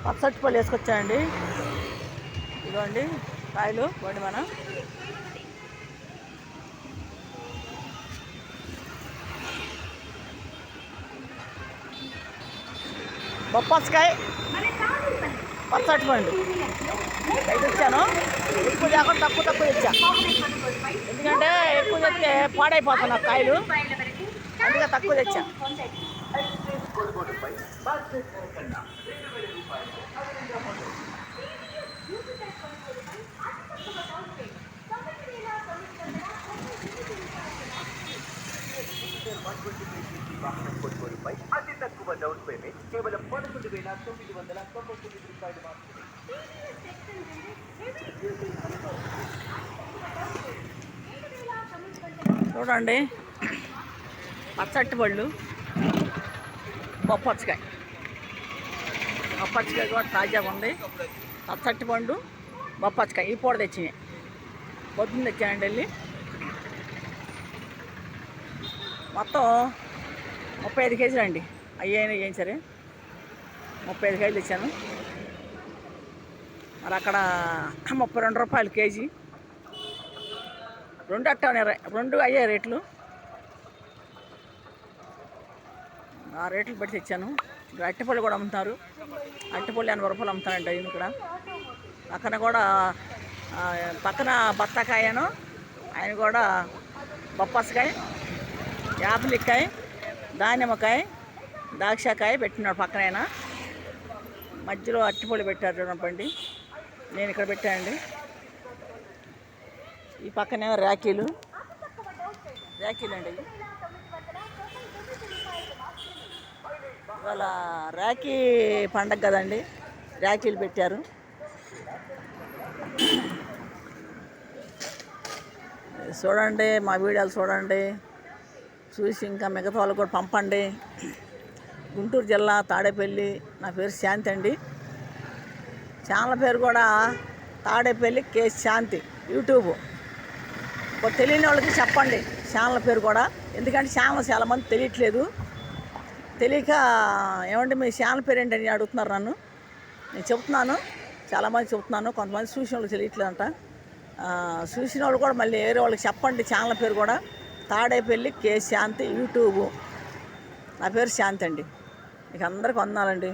పచ్చటి పళ్ళు వేసుకొచ్చానండి. ఇదిగోండి కాయలు వాడి మనం బొప్పాస్కాయ పచ్చటి పండు అయితే తెచ్చాను. ఎక్కువ కాకుండా తక్కువ తెచ్చా, ఎందుకంటే ఎక్కువ తెస్తే పాడైపోతాను నాకు కాయలు, అందుకే తక్కువ తెచ్చా. అతి తక్కువ డౌన్ పేమెంట్ కేవలం 11,999 రూపాయలు మాత్రమే. చూడండి పచ్చటి పళ్ళు బొప్పచ్చకాయ కూడా తాజాగా ఉంది. పచ్చటి పండు బొప్పచ్చకాయ ఈ పూట తెచ్చినాయి, పొద్దున్న తెచ్చానండి. వెళ్ళి మొత్తం 35 కేజీలు అండి. అయ్యాయినా ఏం సరే 35 కేజీలు తెచ్చాను. మరి అక్కడ 32 రూపాయలు కేజీ, రెండు అయ్యాయి రేట్లు. ఆ రేట్లు పెట్టి తెచ్చాను. ఇక్కడ అట్టిపళ్ళు కూడా అమ్ముతారు. అట్టిపళ్ళు 80 రూపాయలు అమ్ముతారండి. అయిన ఇక్కడ పక్కన కూడా పక్కన బత్తాకాయను ఆయన కూడా బొప్పస్కాయ, యాపిలికాయ, దానిమ్మకాయ, ద్రాక్షకాయ పెట్టినాడు పక్కన. ఆయన మధ్యలో అట్టిపళ్ళు పెట్టారు చూడండి. నేను ఇక్కడ పెట్టానండి. ఈ పక్కనే ర్యాకీలు అండి. ఇవాళ రాఖీ పండగ కదండి, రాఖీలు పెట్టారు. చూడండి, మా వీడియోలు చూడండి, చూసి ఇంకా మిగతా వాళ్ళు కూడా పంపండి. గుంటూరు జిల్లా తాడేపల్లి, నా పేరు శాంతి అండి. ఛానల్ పేరు కూడా తాడేపల్లి కే శాంతి యూట్యూబ్. తెలియని వాళ్ళకి చెప్పండి ఛానల్ పేరు కూడా, ఎందుకంటే ఛానల్ చాలామంది తెలియట్లేదు. తెలియక ఏమంటే మీ ఛానల్ పేరు ఏంటని అడుగుతున్నారు నన్ను. నేను చెప్తున్నాను, చాలామంది చెప్తున్నాను, కొంతమంది చూసిన వాళ్ళు తెలియట్లేదంట. చూసిన వాళ్ళు కూడా మళ్ళీ వేరే వాళ్ళకి చెప్పండి. ఛానల్ పేరు కూడా తాడేపల్లి కే శాంతి యూట్యూబ్. నా పేరు శాంతి అండి. మీకు అందరికీ వందనాలండి.